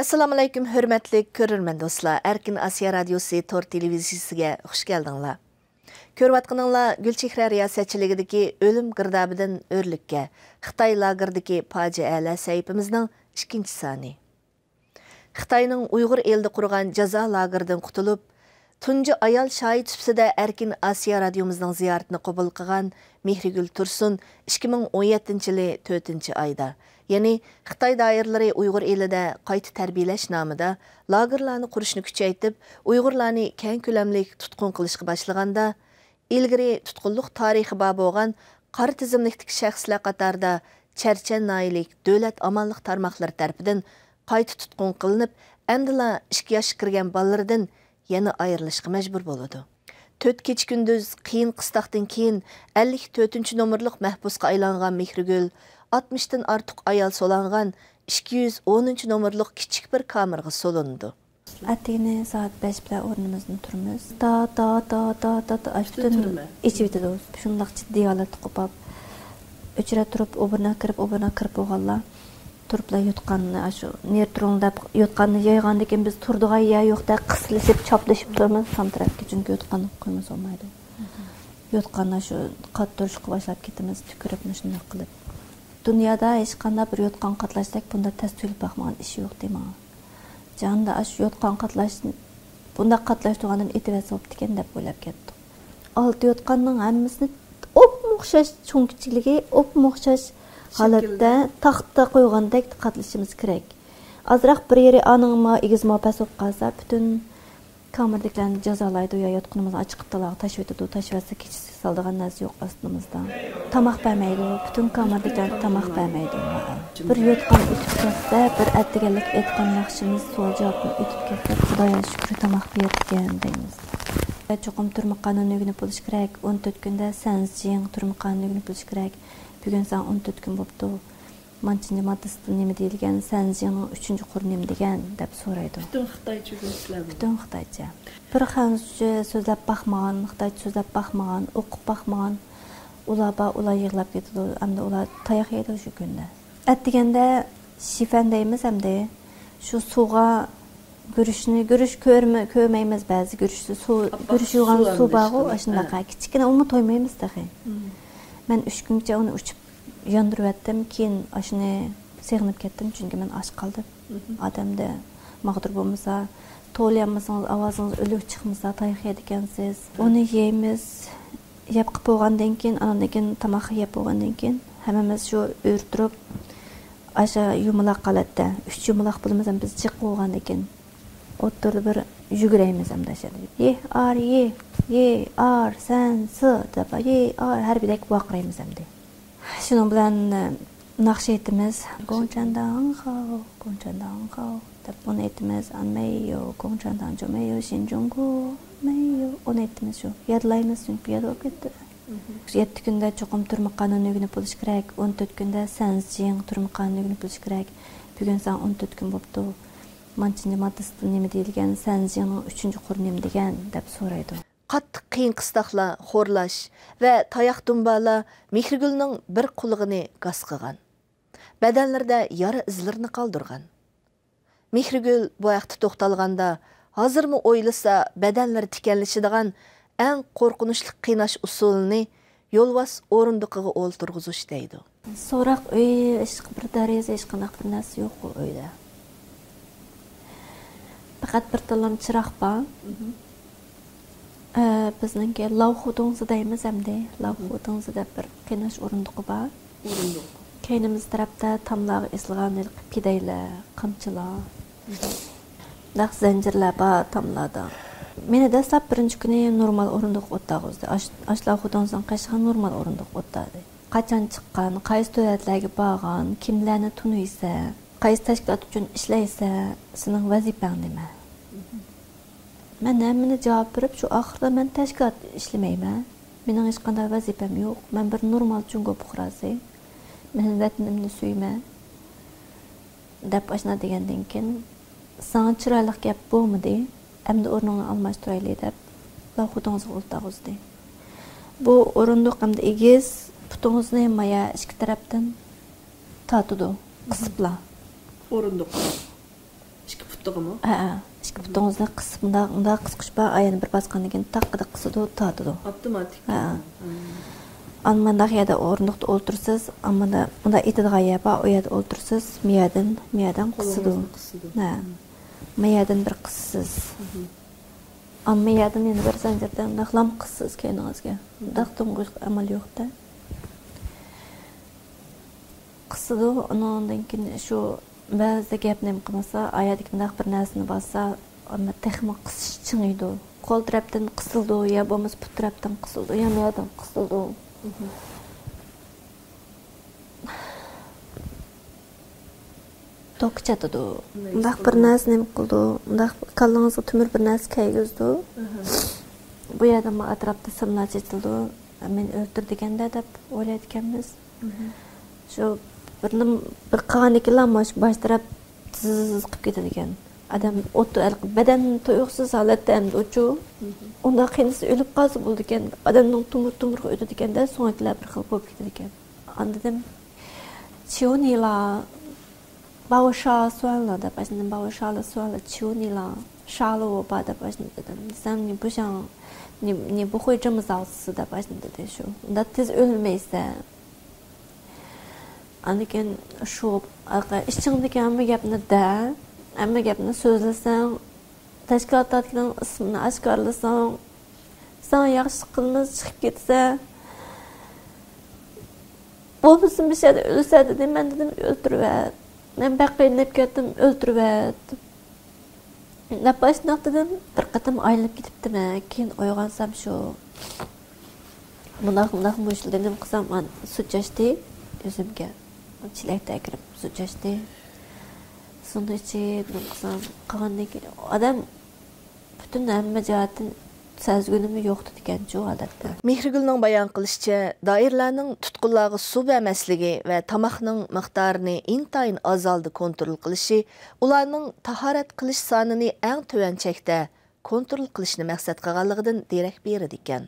Assalamu alaykum hörmətli görürmən dostlar. Erkin Asiya Radiosu Tor televiziyasiga xush gəldinglar. Көрüvatqanыңlar Gülçehre riyasətçiligidəki ölüm girdabıdan örlükə Xitay lagirdəki faciələr səhifimizin 2-ci sani. Xitayning Uyğur eldə qurğan jaza lagirdən qutulub, tuncu ayal şahid sübsüdə Erkin Asiya Radiomuzun ziyaretini qabul qilgan Mehrigül Tursun 2017-ci 4-ci ayda, yani Xitay dairələri Uyğur elində qayta tərbiyələş namida lagerlarni qurishni kuchaytib, Uyğurlarni keng ko'lamlik tutqun qilishga başlaganda, ilgari tutqunluq tarixi bor bo'lgan qora tizimlikdagi shaxslar qatorida Charchan noilik davlat amonlik tarmoqlari tarafidan qayta tutqun qilinib, amdila 2 yoshga kirgan bolalardan yana ayrilishga majbur bo'ladi. 4 kecha kunduz qiyin qistaqdan keyin 54-nomerlik mahbusga aylangan Mehrigül 60dan ortiq ayol solangan 210-nomerlik kichik bir kamerga solindi. Atini saat 5 bilan o'rnimizdan turamiz. Bütün ichibdi. Shundoq jiddiy holatda qopab, o'chira turib, o'birna kirib bo'lganlar turiblar yotqanni, shu nertron deb yotqanni yaygandan keyin biz turdigan ya yo'qda qisilishib, choplashib turamiz ham tarafga, chunki yotqanni qo'ymas olmaydi. Yotqanlar shu qatturishga boshlab ketamiz, tükürib shunday qilib. Dunyoda hech qanday bir yotqan qatlashsak, bunda tasvirlab baxmagan ish yo'q deyman. Janda shu yotqan qatlash, bunda qatlash turgandan etivasi bo'lib ekan deb o'ylab ketdim. Olti yotqanning hammasini o'xshash cho'nkichiligi, o'xshash holatda taxtda qo'ygandek qatlashimiz kerak. Azroq bir yeri aningma egizma pasib qolsa, butun kamerdagilarni jazolaydi, yo yotqinimizni ochiq talaga tashib o'tadi, tashvasa kechisi saldigan narsa yo'q ostimizda. Tamoq bermaydi, butun kamerdagilar tamoq bermaydi. Bir yotqan o'tib ketsa, bir atdiganlik aytgan yaxshimiz savol javobni o'tib ketsa, Xudoga shukr tamoq bergan deymiz. Cho'qim turma qonuniga bo'lish kerak, 14 kunda sanjing turma qonuniga bo'lish kerak. Bugun san 14 kun bo'pti. Manchinchi maddasida nima deyilgan, sanjingning 3-qur nima degan deb so'raydi. Butun Xitoycha so'zlar. Butun Xitoycha. Bir xancha so'zlab baxmagan, Xitoycha so'zlab baxmagan, o'qib baxmagan, ular yig'lab ketdi, hamda ular tayoq yedi shu kunda. Atdiganda shifan deymiz hamda shu suvga gurish ko'rmaymiz ba'zi gurishni gurish yog'an suv bog'i shunaqa kichkina uni to'ymaymiz dahi. Men 3 kuncha uni uchib yondirib etdim, keyin ashuni seg'inib ketdim, chunki men och qoldim. Odamda mag'dur bo'lmasa, to'layamasangiz, ovozingiz o'lik chiqmasa, tayoq yeydigansiz. Uni yeymiz, yeb qilib bo'lgandan keyin, andan keyin tomoq yeb bo'lgandan keyin hammamiz shu o'rtirib, asha yumaloq holatda, 3 yumaloq bo'lmasa biz jiq bo'lgandan keyin o'tirib bir yuguraymiz hamda shunday. Ye, ar, sen, s deb, ye, ar har birdek vaqiraymiz hamda. Shuning bilan naqsh aytamiz. Gongchandang hao deb uni aytamiz. Anmeyo, gongchandang jomeyo, shinjonggu meyo. Uni aytamiz shu. Yodlaymiz, chunki yod bo'lib ketdi. 7 kunda cho'qim turma qonuniga bo'lish kerak. 14 kunda sanjing turma qonuniga bo'lish kerak. Bugun san 14 kun bo'pti. Manchinchi maddasida nima deyilgan, sanjingning 3-qur nima degan deb so'raydi. Qattiq qiyin qistaqlar, xo'rlash va tayoq dumbalar Mehrigülning bir qulig'ini gaz qilgan. Badanlarida yara izlarini qoldirgan. Mehrigül bu vaqtda to'xtalganda, hozirmi o'ylasa badanlari tikanlashadigan eng qo'rqinchli qiynash usulini yo'lvas o'rindiqiga o'ltirg'izish deydi. So'roq uy, bir dariza, hech qanday bir narsa yo'q u uyda. Faqat bir talam chiroq bor. Bizningki lavhudongzi deymiz hamda, lavhudongzida bir qiynash o'rindiqi bor. Keynimiz tarafda tamlarga esilgan pidaylar, qamchilar, daq zanjirlar bor tamlarda. Meni dastlab birinchi kuni normal o'rindiq o'tag'izdi. Lavhudongzdan qashgan normal o'rindiq o'tadi. Qachon chiqqan, qaysi davlatlarga borgan, kimlarni tunuysa, qaysi tashkilot uchun ishlaysa, sening vazifang nima? Men hammani javob berib, shu oxirida men tashkilot ishlamayman. Mening hech qanday vazifam yo'q. Men bir normal Jungo fuqarosi. Men vatanimni suyman. Deb ashna degandan keyin, "Sana chiroyli gap bo'lmadi. Endi o'rningni almashtiraylik" deb lavhudongizga o'ltirg'izdi. Bu o'rindiq hamda egiz, putungizni maya ikki tarafdan tortidi, qisiblar. O'rindiq. 2 Putuğumu? İşte putuğunuzda kısımda kısqışpa ayağını bir basqandan keyin taqqida qısıdı, tatıdı. Avtomatik. Anmanda yerda o'rindiqda o'ltirsiz, bunda etidigan yer bor, o yerda o'ltirsiz, miyadan qısıdı. Miyadan bir qısız. Miyadan endi bir zanjirdan naqlam qısız kendinizga. Daqtın amal yo'qda. Qısıdı, ondan keyin shu ba'zida gapni qilmasa, oyadagi bunday bir narsani bassa, amma texmi qisish chingiydi. Qo'l tarafdan qisildi, yo bo'lmasa put tarafdan qisildi, yo miyadan qisildi. Dokçadı. Bunday bir narsani qildi, bunday kallangizga tumir bir narsa kaygizdi. Bu yerda ma atrofda simlar chechildi. Men o'ltirdiganda deb o'ylayotganmiz. Shu bir qanikilar bosh taraf tiz qilib ketadigan. Adam badan tuyuqsiz holatda o'chu. Unda qiyinisi o'lib qolsa bo'ldi ekan. Odamning tumur o'tadi ekanda, so'ngkilar bir xil bo'lib ketadi ekan. Anladim. Chionila bawsha suala da başında bawsha suala chionila shalo ba da başında sen bu şan ne bu会这么早死的başında da şu. Da tez ölmeyse Andiken şu içindeki amma gapni so'zlasang, tashkilotlarning ismini oshkorlasang, sen yaxshi qilmas chiqib ketsa, bo'lmasın bir şeyde ölse dedim, ben dedim öldürüver. Ben bakayım kettim, öldürüver. Ne başına dedim, bir qatam aylanıp gidiptim. Keyin oygansam şu. Bunaq bu işlerim qilsam, men sut chashdi o'zimga. Chilakda kirib sut chashdi. Sonra içip qilsam, qilgandan keyin odam butun hamma jihatdan sezgunimi yo'qdi degan-ku odatda. Mehrigulning bayon qilishicha, doirlarning tutqunlarga suv bermasligi va tomoqning miqdorini intayin azalda kontrol qilishi, ularning tahorat qilish sonini eng tuvan chekda kontrol qilishni maqsad qilganligidan derak beradi ekan.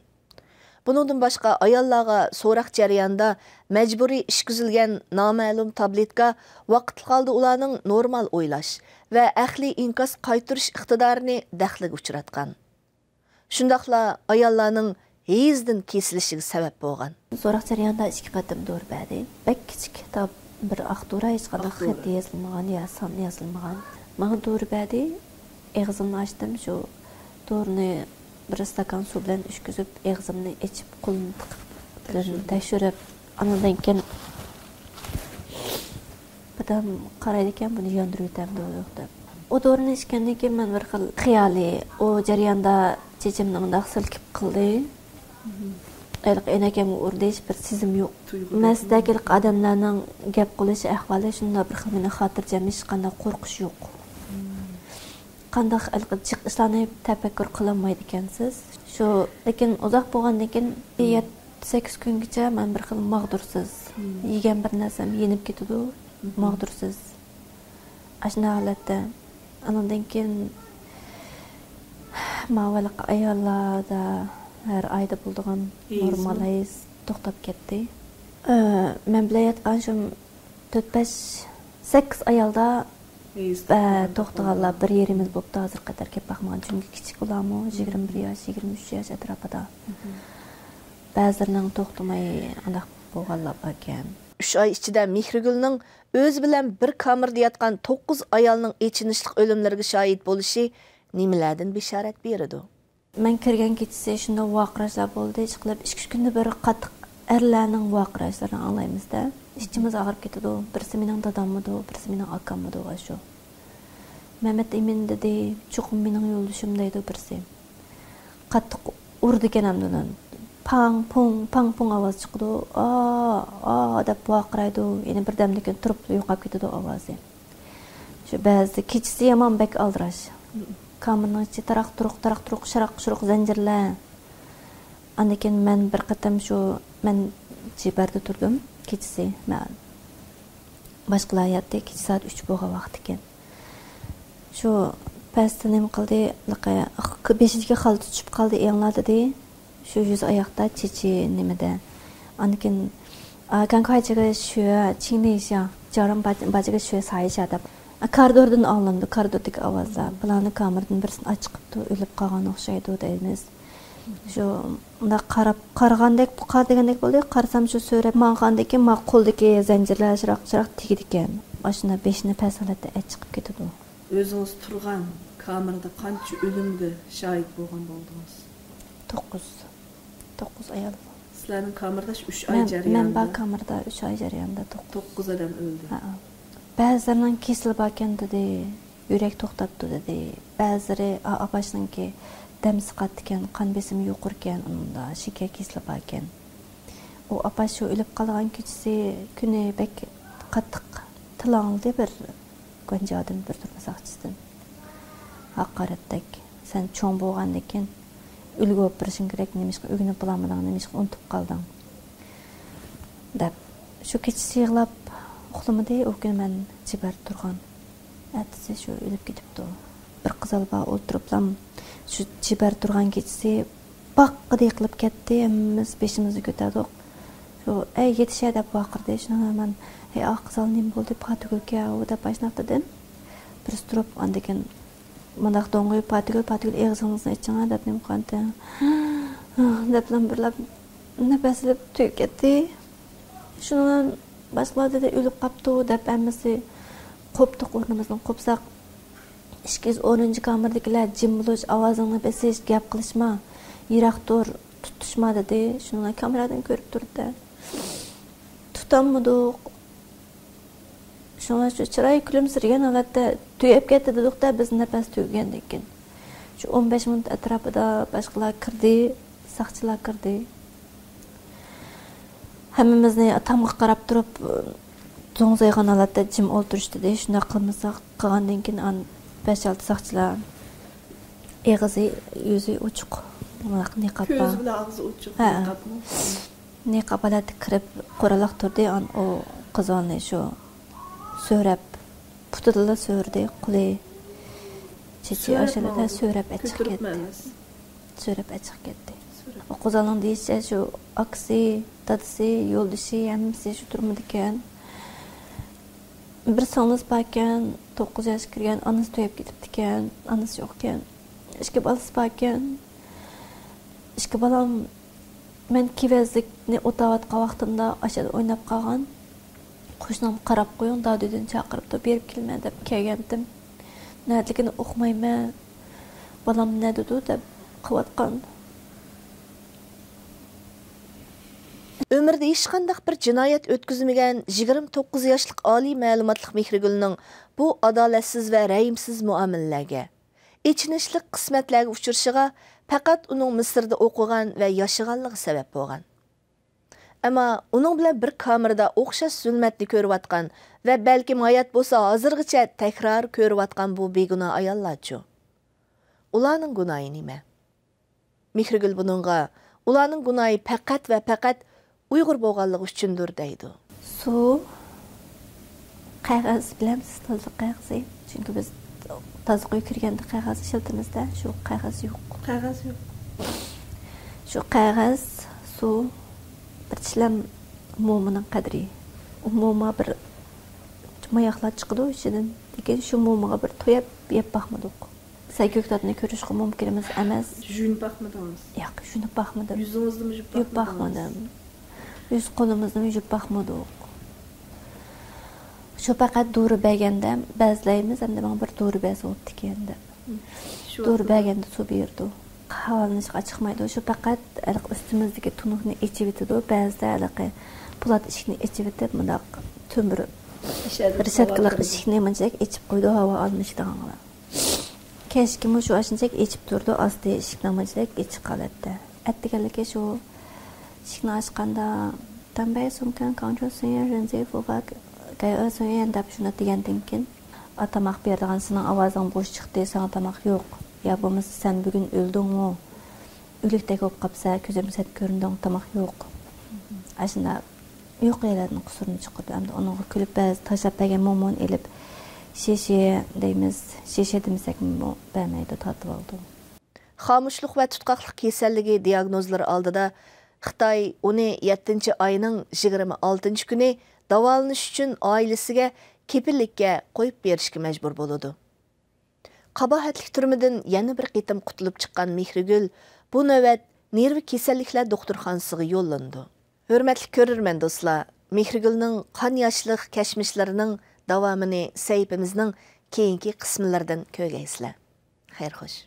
Buningdan boshqa ayollarga so'roq jarayonida majburiy ishkizilgan noma'lum tabletka vaqt qoldi ularning normal o'ylash va aqliy inkos qaytarish iqtidorini daxliga uchratgan. Shundaqla ayollarning hezdan kesilishiga sabab bo'lgan. So'roq jarayonida 2 qatim dori berdi. Bak kichik kitob bir aqtura hech qanday xat yozilmagan, yo son yozilmagan. Menga dori berdi. Og'zimni ochdim, shu dorini bir stakan suv bilan ishkizib, og'zimni ichib, qo'limni tiqib, tekshirib, anadan keyin badam qaraydi ekan, buni yondirib o'tam deb. O dorini ichgandan keyin men bir xil xiyoliy, o jarayonda chechimni undaq silkib qildi. Enakamga urdish bir sezim yo'q. Masdagi odamlarning gap qilish ahvoli shunday bir xil meni xotirjam, hech qanday qo'rqish yo'q. Qanday jiq ishlarni tafakkur qilolmaydi ekansiz. Shu lekin uzoq bo'lgandan keyin 8 kungacha men bir xil mag'dursiz. Yegan bir narsam yenib ketadi, mag'dursiz. Ashna holatda andan keyin mavaliq ayollarda her ayda bulduğum normaliz to'xtab ketdi. Men bilayotgan shu 4-5-8 ayolda to'xtaganlar bir yerimiz bo'pti hozir qatar kelib baxmagan. Chunki kichik ularmi 21 yosh, 23 yosh atrofida. Ba'zilarining to'xtamay aniq bo'lganlar bor ekan. 3 oy ichida Mehrigulning o'z bilan bir kamerda yotgan 9 ayolning echinishlik o'limlariga shohid bo'lishi nimalardan bishorat beradi? Men kirgan kechasi shunda voqirashlar bo'ldi. Hech qilib 2 kunda bir qattiq erlarning voqirashlarini anglaymizda. İçimiz ağrıp ketadi. Birisi mening dadammidu, birisi mening akammidu shu. Mehmet Emin dedi, "Cho'qim mening yo'ldoshim" deydi birisi. Qattiq urdi ekan hamdan. Pang pong ovoz chiqdi. Deb voqiraydi. Yana birdamdan keyin turib yo'qolib ketadi ovozi. Shu ba'zi kechasi yomon bek aldirash. Kamerning ichi taraq turuq sharaq zanjirlar. Andan men bir qatam shu men jibarda turdim kechasi. Men boshqalar yotdi, kecha soat 3 bo'lgan vaqt ekan. Shu pastda nima qildi? 5-ga xalta tushib qoldi englar dedi. Shu yuz oyoqda chechi nimada. Andan kanka hajiga shu chingni isha, jaram bajiga shu sayisha deb Koridordan alındı, koridordagi ovozlar. Bularni kameradan birisini ochibdi, o'lib qolgan o'xshaydi deymiz. Shu unda qaragandek, bu qar degandek bo'ldi. Qarasam shu so'rab mangandagi ma qo'ldagi zanjirlar shiraq tegdi ekan. Mashina beshini pasalatda chiqib ketdi. O'zingiz turgan kamerada qancha o'limga shohid bo'lgan bo'ldingiz? 9 ayol. Sizlarning kamerada 3 oy jarayonida. Men bor kamerada 3 oy jarayonida 9 odam o'ldi. Ba'zilarning kesilib ekan dedi, yurak to'xtatdi dedi. Ba'zilari apashningki dam siqat ekan, qon besimi yuqur ekan, unda shikar kesilib ekan. U apash shu o'lib qolgan kechasi kuni bek qattiq tilangdi bir gonjadan bir turmasaqchidan. Haqoratdak, sen cho'ng bo'lgandan keyin ulgu o'pirishing kerak, nimishqa o'ginib bo'lmadan, nimishqa unutib qolding. Deb shu kechasi yig'lab uxlamadi, u kun men jibar turgan. Atisi shu o'lib ketibdi. Bir qizalba o'tiriblam, shu jibar turgan kechasi baqqidek qilib ketdi, hammamiz beshimizni ko'tardik. Shu ey yetisha deb baqirdi. Shuna men ey qizal nim bo'ldi, patugulga u deb bashnaqdim. Bir turib andekin mandaq dongoy patugul eg'zingizni iching'a deb nim qanti. Deblam birlab nafaslab tugatdi. Shundan boshqa dedi o'lib qopdi deb hammasi qopdiq o'rnimizdan qopsaq 210 kameradagilar jim bo'lish, ovozingni besish, gap qilishma, yiroq tur, tutishma dedi. Shuni kameradan ko'rib turdi. Tutamdiq. Shuna shu chiroy kulimsirgan holatda tugab ketdi dedik-da, biz nafas tugagandan keyin. Shu 15 minut atrofida boshqalar kirdi, saqchilar kirdi. Hammamizni atamga qarab turib, zo'ngzaygan holatda jim o'ltirishdi dedi. Shunda qilmasak qilgandan keyin 5-6 saqchilar eg'izi, yuzi ochiq, niqob. Ko'zi bilan og'zi ochiq niqobmi? Niqob bilan kirib qoraloq turdi, o qizonni shu so'rab, putidala so'rdi, quli chechi ashalada so'rab chiqib ketdi. So'rab chiqib ketdi. O qizonning deyishicha shu aksi, dadasi, yo'ldoshi hammasi shu turmadi ekan. Bir sonuz bakan 9 yosh kirgan, onasi to'yib ketibdi ekan, onasi yo'q ekan. 2 bolasi bakan. 2 bolam men kivezlikni o'tayotgan vaqtimda ashada o'ynab qolgan. Qo'shnim qarab qo'ying, dodidan chaqiribdi, berib kelma deb kelgandim. Nadaligini o'qimayman. Bolam nima dedi deb qilayotgan. Ömürde hech qanday bir jinoyat o'tkazmagan 29 yoshlik oliy ma'lumotli Mehrigulning bu adolatsiz va rahimsiz muomalalarga, ichinishli qismatlarga uchrashiga faqat uning Misrda o'qigan va yashaganligi sabab bo'lgan. Ammo uning bilan bir kamerada o'xshash zulmatni ko'rayotgan va balkim hayot bo'lsa hozirgacha takror ko'rayotgan bu begunoh ayollarchu. Ularning gunohi nima? Mehrigul buningga ularning gunohi faqat va faqat Uyg'ur bo'lganligi uchundir deydi. Suv qog'oz bilamiz, toza qog'oz. Chunki biz toza qo'yib kirganda qog'oz ishiltimizda, shu qog'oz yo'q. Qog'oz yo'q. Shu qog'oz, suv bir tishlam mo'mining qadri. U mo'ma bir mayoqlar chiqdi ichidan. Lekin shu mo'maga bir to'yib yeb baxmadik. Sayguktatni ko'rishga mumkinimiz emas. Juyunib baxmadingiz? Yo'q, juyunib baxmadim. Yuzingizni yuvib baxmadim. Yüz qo'limizni yuvib baxmadik. Shu faqat dori berganda ba'zilaymiz, hamda men bir dori bas o'tdi ekanda. Dori berganda suv berdi. Havolanish chiqmaydi. Shu faqat ustimizdagi tunuqni ichib etadi, ba'zida aloqa po'lat eshikni ichib etib, bundoq to'mir rishatkalik eshikni manchak ichib qo'ydi, havo olmishdiganlar. Kechki shu ashunchak ichib turdi, osti eshikni manchak ichib qoladi. Atdiganligi shu eshikni ochganda tambay sumkan kontrol suyan renzi fuvak gaya suyan deb shuni degandan keyin atamaq berdigan sening ovozing bo'sh chiqdi, sen atamaq yo'q. Ya bo'lmasa sen bugun o'ldingmi? O'likdek bo'lib qolsa, ko'zim sat ko'rinding, tamaq yo'q. Ashunda yo'q eladning qusurini chiqirdi. Hamda uningga kulib ba'zi tashlab bergan momon elib shisha deymiz, shisha demasakmi bermaydi, tatib oldi. Xamushlik va tutqoqlik kasalligi diagnozlari oldida Xitoy uni 7 oyning 26 kuni davolanish uchun oilasiga kepillikka qo'yib berishga majbur bo'ladi. Qabahatlik turmidan yana bir qitim qutulib chiqqan Mehrigul bu navbat nervi kasalliklar doktorxonasiga yo'llandi. Hurmatli ko'rarman do'stlar, Mehrigulning qon yoshliq kashmishlarining davomini sayfimizning keyingi qismlaridan ko'rgaysizlar. Xayr xo'sh.